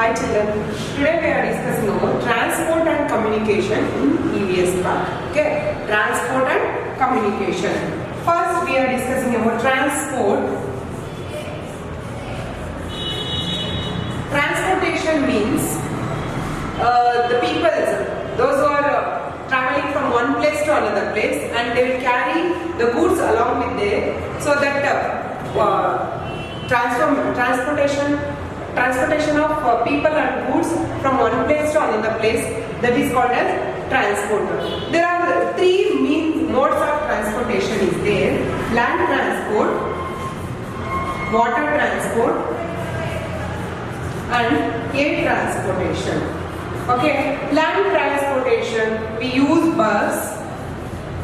Hi children, today we are discussing about transport and communication in EVS part. Okay, transport and communication. First we are discussing about transport. Transportation means the people, those who are traveling from one place to another place, and they will carry the goods along with them, so that transportation of people and goods from one place to another place, that is called as transport. There are three modes of transportation is there: land transport, water transport, and air transportation. Okay, land transportation, we use bus,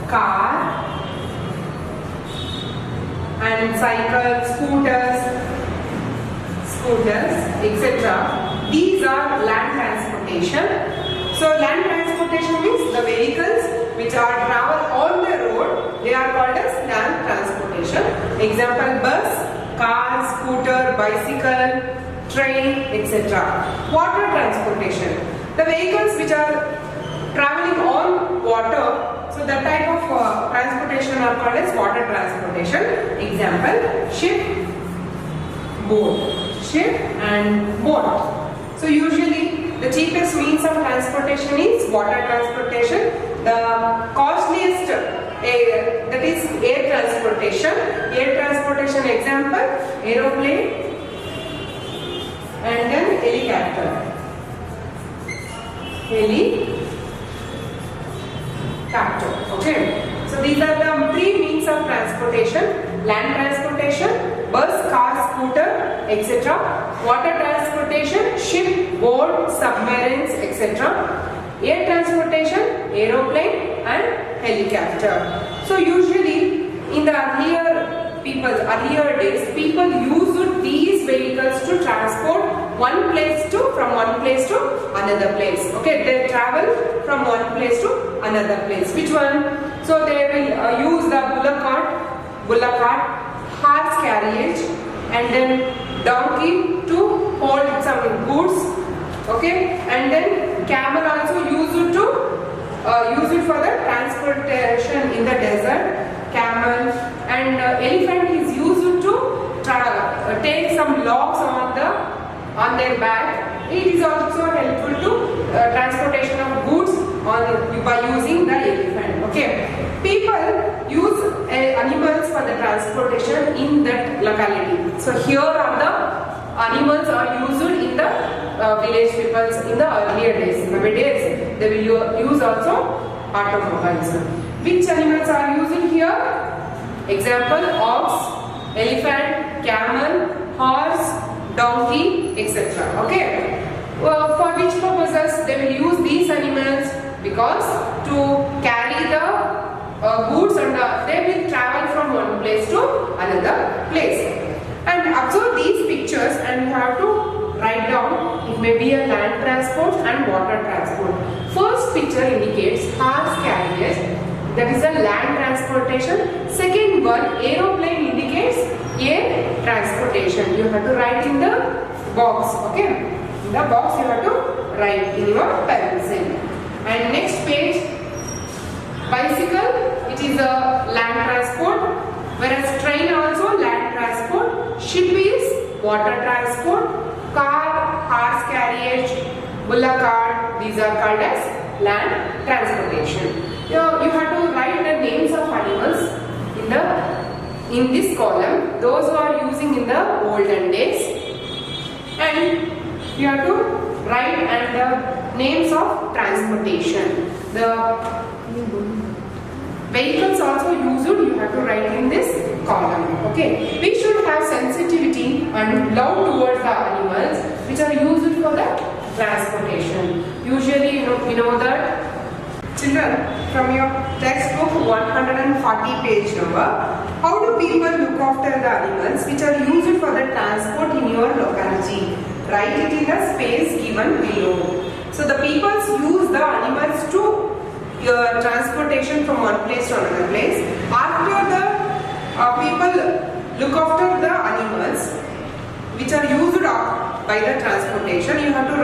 car, and cycles, scooters, etc. These are land transportation. So land transportation means the vehicles which are travel on the road, they are called as land transportation. Example: bus, car, scooter, bicycle, train, etc. Water transportation, the vehicles which are traveling on water, so that type of transportation are called as water transportation. Example: ship, boat. Ship and boat. So usually the cheapest means of transportation is water transportation. The costliest that is air transportation. Air transportation example: aeroplane and then helicopter. Okay. So these are the three means of transportation: land transportation, bus, car, scooter, etc. Water transportation, ship, boat, submarines, etc. Air transportation, aeroplane and helicopter. So usually in the earlier days, people used these vehicles to transport from one place to another place. Okay, they travel from one place to another place. Which one? So they will use the bullock cart, horse carriage, and then donkey to hold some goods. Okay, and then camel also use it for the transportation in the desert. Camel and elephant is used to take some logs on their back. It is also helpful to transportation of goods by using the elephant. Okay, people use animals for the transportation in that locality. So here are the animals are used in the village peoples in the earlier days. Nowadays they will use also automobiles. Which animals are used here? Example: ox, elephant, camel, horse, donkey, etc. Okay. For which purposes they will use these animals? Because to carry the goods, and they will travel from one place to another place. And observe these pictures, and you have to write down. It may be a land transport and water transport. First picture indicates horse carriage, that is a land transportation. Second one, aeroplane, indicates air transportation. You have to write in the box. Okay, in the box you have to write in your pencil. And next page, bicycle, it is a land transport, whereas train also land transport. Ship is water transport. Car, horse carriage, bullock cart, these are called as land transportation. You have to write the names of animals in this column, those who are using in the olden days, and you have to write and the names of transportation. The vehicles also used, you have to write in this column. Okay, we should have sensitivity and love towards the animals which are used for the transportation. Usually, you know that. Children, from your textbook 140 page number, how do people look after the animals which are used for the transport in your locality? Write it in the space given below. So the people use the animals to transportation from one place to another place. After the people look after the animals which are used by the transportation, you have to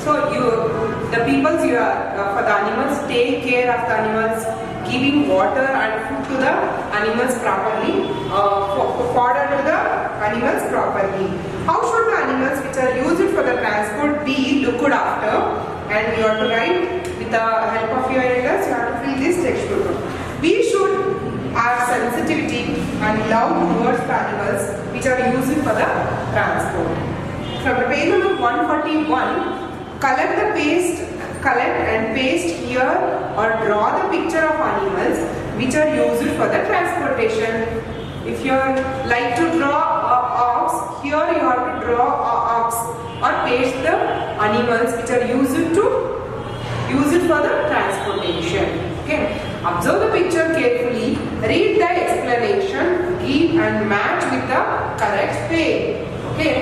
So the peoples you are for the animals, take care of the animals, giving water and food to the animals properly, fodder to the animals properly. How should the animals which are used for the transport be looked after? And you have to write with the help of your elders, you have to fill this textbook. We should have sensitivity and love towards the animals which are used for the transport. From the page number 141, collect and paste here or draw the picture of animals which are used for the transportation. If you like to draw a ox, here you have to draw a ox or paste the animals which are used for the transportation. Okay. Observe the picture carefully, read the explanation, give and match with the correct page. Okay.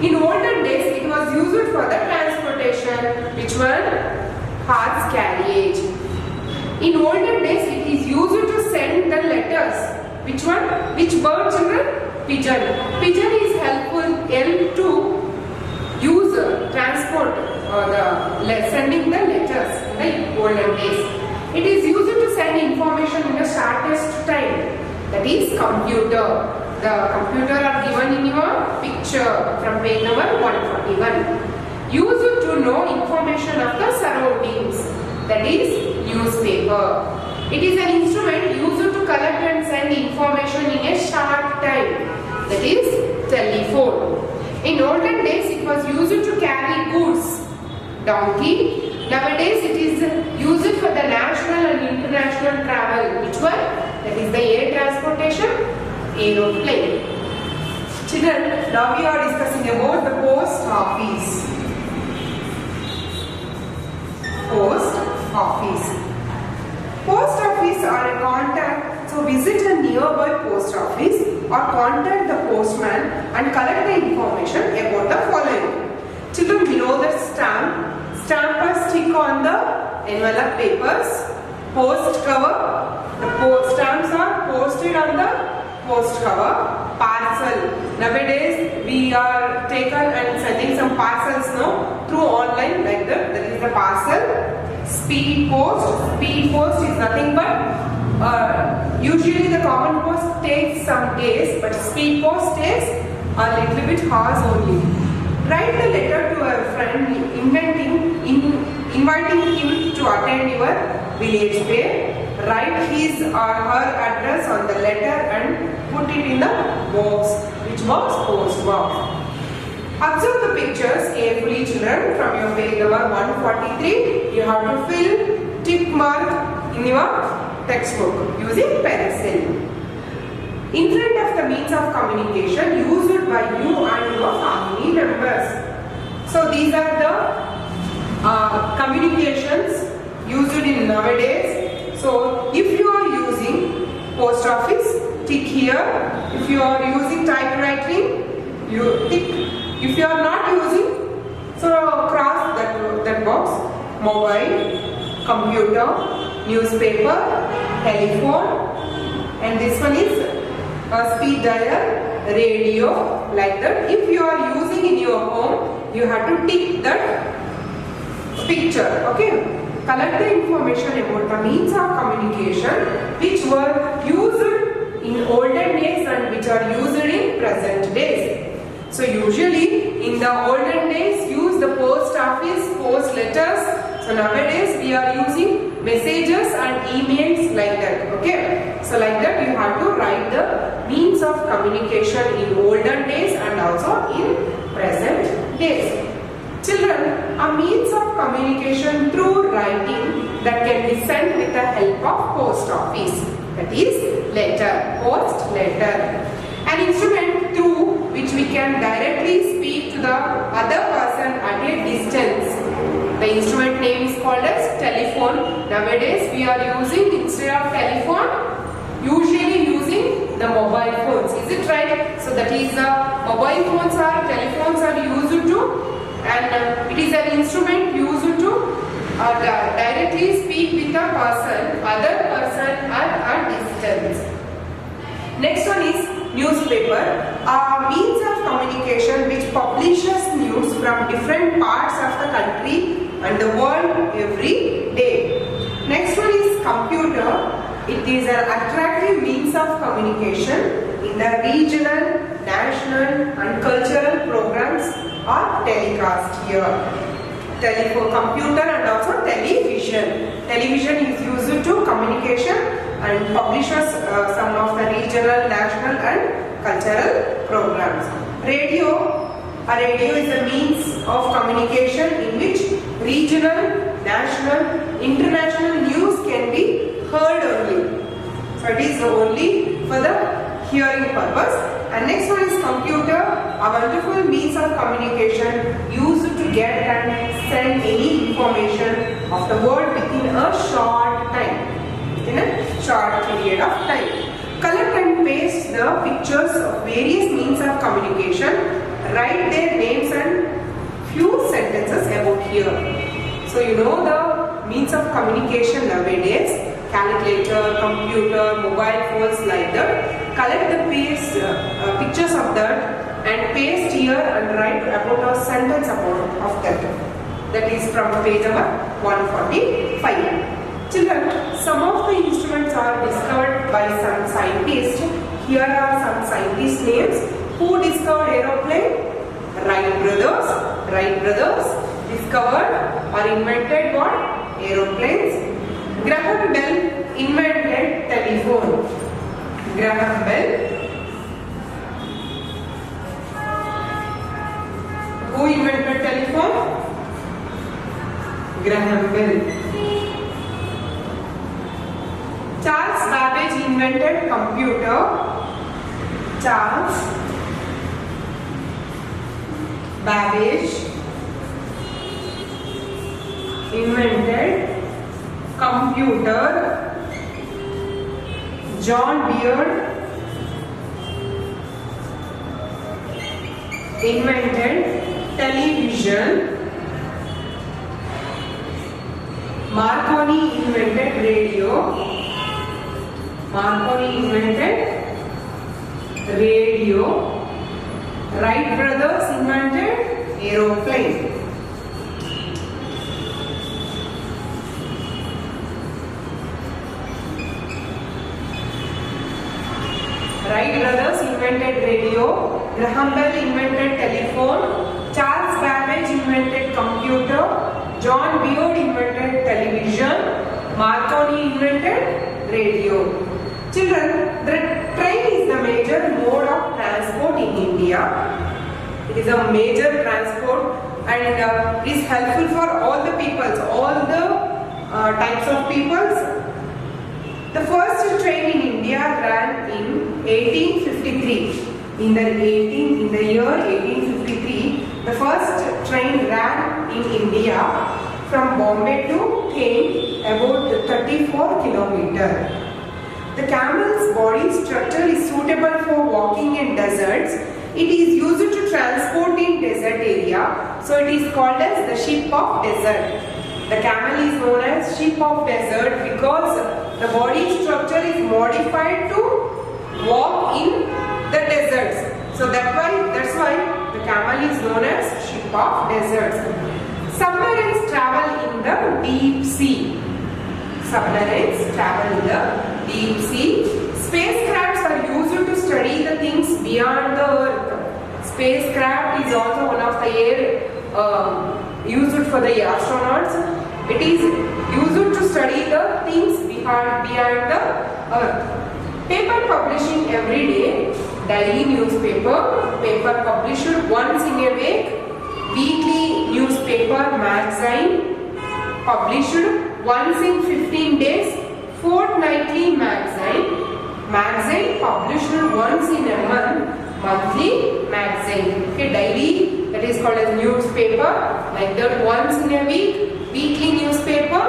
In olden days, it was used for the transportation, which one? Horse carriage. In olden days, it is used to send the letters. Which one? Which bird, children? Pigeon. Pigeon is helpful to use transport sending the letters in the olden days. It is used to send information in the shortest time. That is computer. The computer are given in your picture from page number 141. Used to know information of the surroundings. That is newspaper. It is an instrument used to collect and send information in a short time. That is telephone. In olden days, it was used to carry goods. Donkey. Nowadays, it is used for the national and international travel. Which one? That is the air transportation, aeroplane. Children, now we are discussing about the post office. Post office. Post office are a contact. So visit a nearby post office or contact the postman and collect the information about the following. Children, we know that stamp. Stamp or stick on the envelope papers. Post cover. The stamps are posted on the post cover. Parcel. Nowadays we are taken and sending some parcels now through online like that. That is the parcel. Speed post. Speed post is nothing but usually the common post takes some days, but speed post takes a little bit hours only. Write the letter to a friend inviting him to attend your village fair. Write his or her address on the letter and put it in the box. Which box? Post box. Observe the pictures carefully, children. From your page number 143, you have to fill tick mark in your textbook using pencil. In front of the means of communication used by you and your family members. So these are the communications used in nowadays. So if you are using post office, tick here. If you are using typewriting, you tick. If you are not using, so cross that box. Mobile, computer, newspaper, telephone, and this one is speed dial, radio, like that. If you are using in your home, you have to tick that picture. Okay. Collect the information about the means of communication which were used in olden days and which are used in present days. So usually in the olden days use the post office, post letters. So nowadays we are using messages and emails like that. Okay. So like that you have to write the means of communication in olden days and also in present days. Children, a means of communication through writing that can be sent with the help of post office. That is letter, post letter. An instrument through which we can directly speak to the other person at a distance. The instrument name is called as telephone. Nowadays we are using, instead of telephone, usually using the mobile phones. Is it right? So that is mobile phones or telephones are used to, and it is an instrument used to directly speak with a person, other person at a distance. Next one is newspaper are means of communication which publishes news from different parts of the country and the world every day. Next one is computer. It is an attractive means of communication in the regional, national and cultural programs are telecast here. Telephone, computer and also television. Television is used to communication and publishes some of the regional, national and cultural programs. Radio. A radio is a means of communication in which regional, national, international news can be heard only. So it is only for the hearing purpose. And next one is computer, a wonderful means of communication used to get and send any information of the world within a short time. In a short period of time. Collect and paste the pictures of various means of communication. Write their names and few sentences about here. So you know the means of communication nowadays. Calculator, computer, mobile phones like that. Collect the pictures of that and paste here and write about a sentence of that. That is from page number 145. Children, some of the instruments are discovered by some scientists. Here are some scientists' names. Who discovered aeroplane? Wright brothers. Wright brothers discovered or invented what? Aeroplanes. Graham Bell invented telephone. Graham Bell. Who invented telephone? Graham Bell. Charles Babbage invented computer. Charles Babbage invented computer. John Beard invented television. Marconi invented radio. Marconi invented radio. Wright brothers invented aeroplane. Wright brothers invented radio. Graham Bell invented telephone. Charles Babbage invented computer. John Beard invented television. Marconi invented radio. Children, the train is the major mode of transport in India. It is a major transport and is helpful for all the peoples, all the types of peoples. The first train in India ran in 1853. In the year 1853, the first train ran in India from Bombay to Thane, about 34 kilometers. The camel's body structure is suitable for walking in deserts. It is used to transport in desert area, so it is called as the ship of desert. The camel is known as ship of desert because the body structure is modified to walk in the deserts. So that's why the camel is known as ship of deserts. Submarines travel in the deep sea. Submarines travel in the deep sea. Spacecrafts are used to study the things beyond the earth. Spacecraft is also one of the used for the astronauts. It is used to study the things beyond the earth. Paper publishing every day. Daily newspaper. Paper published once in a week. Weekly newspaper magazine published once in 15 days. Fortnightly magazine. Magazine published once in a month. Monthly magazine. Okay, daily, that is called as newspaper. Like that, once in a week. Weekly newspaper.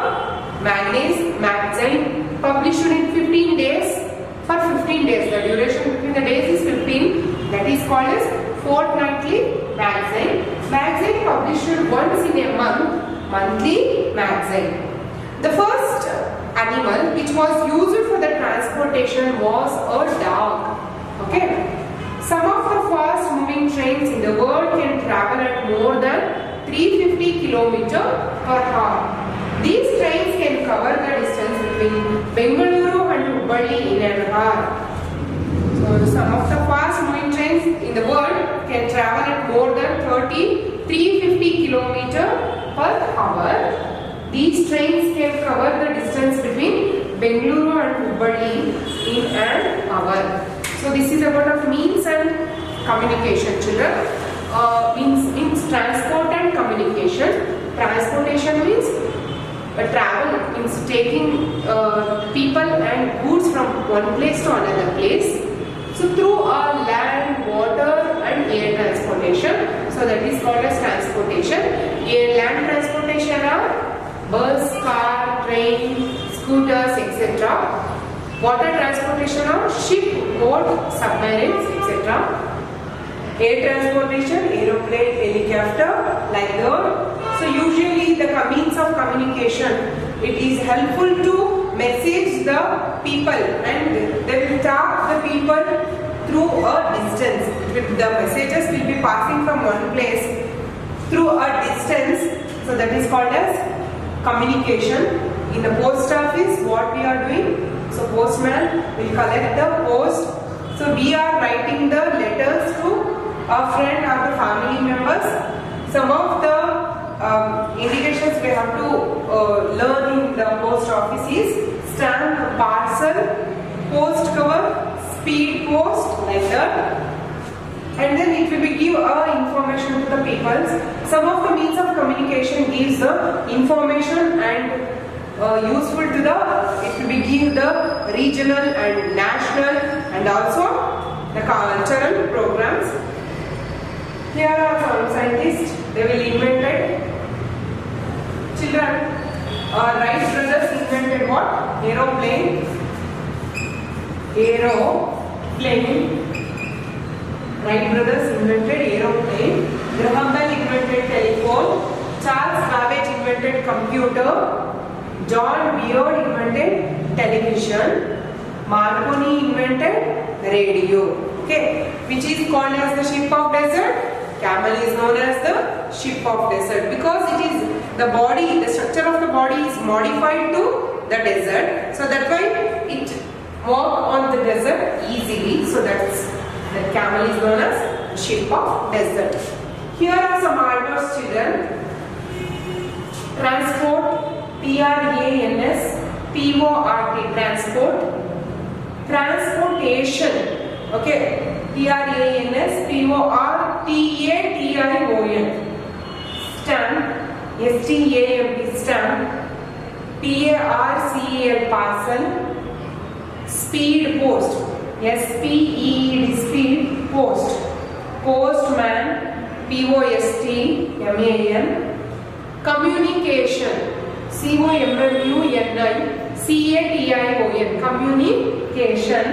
Magazine published in 15 days. For 15 days, the duration between the days is 15. That is called as fortnightly magazine. Magazine published once in a month. Monthly magazine. The first animal which was used for the transportation was a dog. Okay. Some of the fast moving trains in the world can travel at more than 350 km per hour. These trains can cover the distance between Bengaluru and Hubballi in an hour. So some of the fast moving trains in the world can travel at more than 350 km per hour. These trains can cover the distance between Bengaluru and Hubballi in an hour. So this is about of means and communication, children. Means transport and communication. Transportation means travel, means taking people and goods from one place to another place. So through land, water and air transportation. So that is called as transportation. Land transportation are bus, car, train, scooters, etc. Water transportation are ship, boat, submarines, etc. Air transportation, aeroplane, helicopter, like that. So usually the means of communication, it is helpful to message the people and they will talk the people through a distance. The messages will be passing from one place through a distance. So that is called as communication. In the post office, what we are doing? So postman will collect the post. So we are writing the letters to a friend or the family members. Some of the indications we have to learn in the post office is stamp, parcel, post cover, speed post, like that. And then it will be give information to the people. Some of the means of communication gives the information and useful to the, it will be give the regional and national and also the cultural programs. Here are some scientists, they will invented, children, Wright brothers invented what? Aeroplane. Wright brothers invented aeroplane. Graham Bell invented telephone. Charles Babbage invented computer. John Beard invented television. Marconi invented radio. Okay, which is called as the ship of desert. Camel is known as the ship of desert because it is the body, the structure of the body is modified to the desert. So that's why it walk on the desert easily. So that's the camel is known as the ship of desert. Here are some words, children. Transport, T-R-A-N-S-P-O-R-T, transport. Transportation, okay, T-R-A-N-S-P-O-R-T-A-T-I-O-N. Stamp, S-T-A-M-P, stamp. P-A-R-C-E-L, parcel. Speed post, S-P-E-E-D, speed post. Postman, P-O-S-T-M-A-N. Communication, C-O-M-M-U-N-I-C-A-T-I-O-N, communication.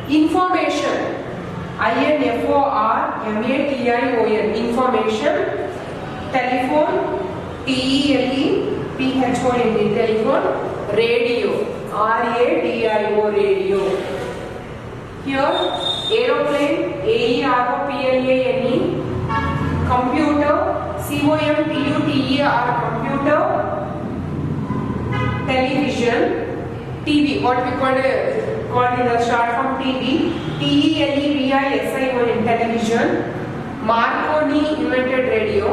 Information, I-N-F-O-R-M-A-T-I-O-N, information. Telephone, T-E-L-E-P-H-O-N-E, telephone. Radio, R-A-D-I-O, radio. Here, aeroplane, A-E-R-O-P-L-A-N-E. Computer, C-O-M-P-U-T-E-R, computer. Television, TV, what we call in the short form TV, T-E-L-E-V-I-S-I-O-N, television. Marconi invented radio,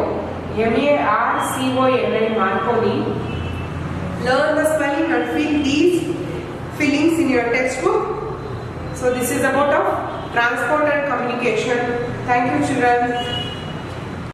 M-A-R-C-O-N-I, Marconi. Learn the spelling and fill these fillings in your textbook. So this is about of transport and communication. Thank you, children.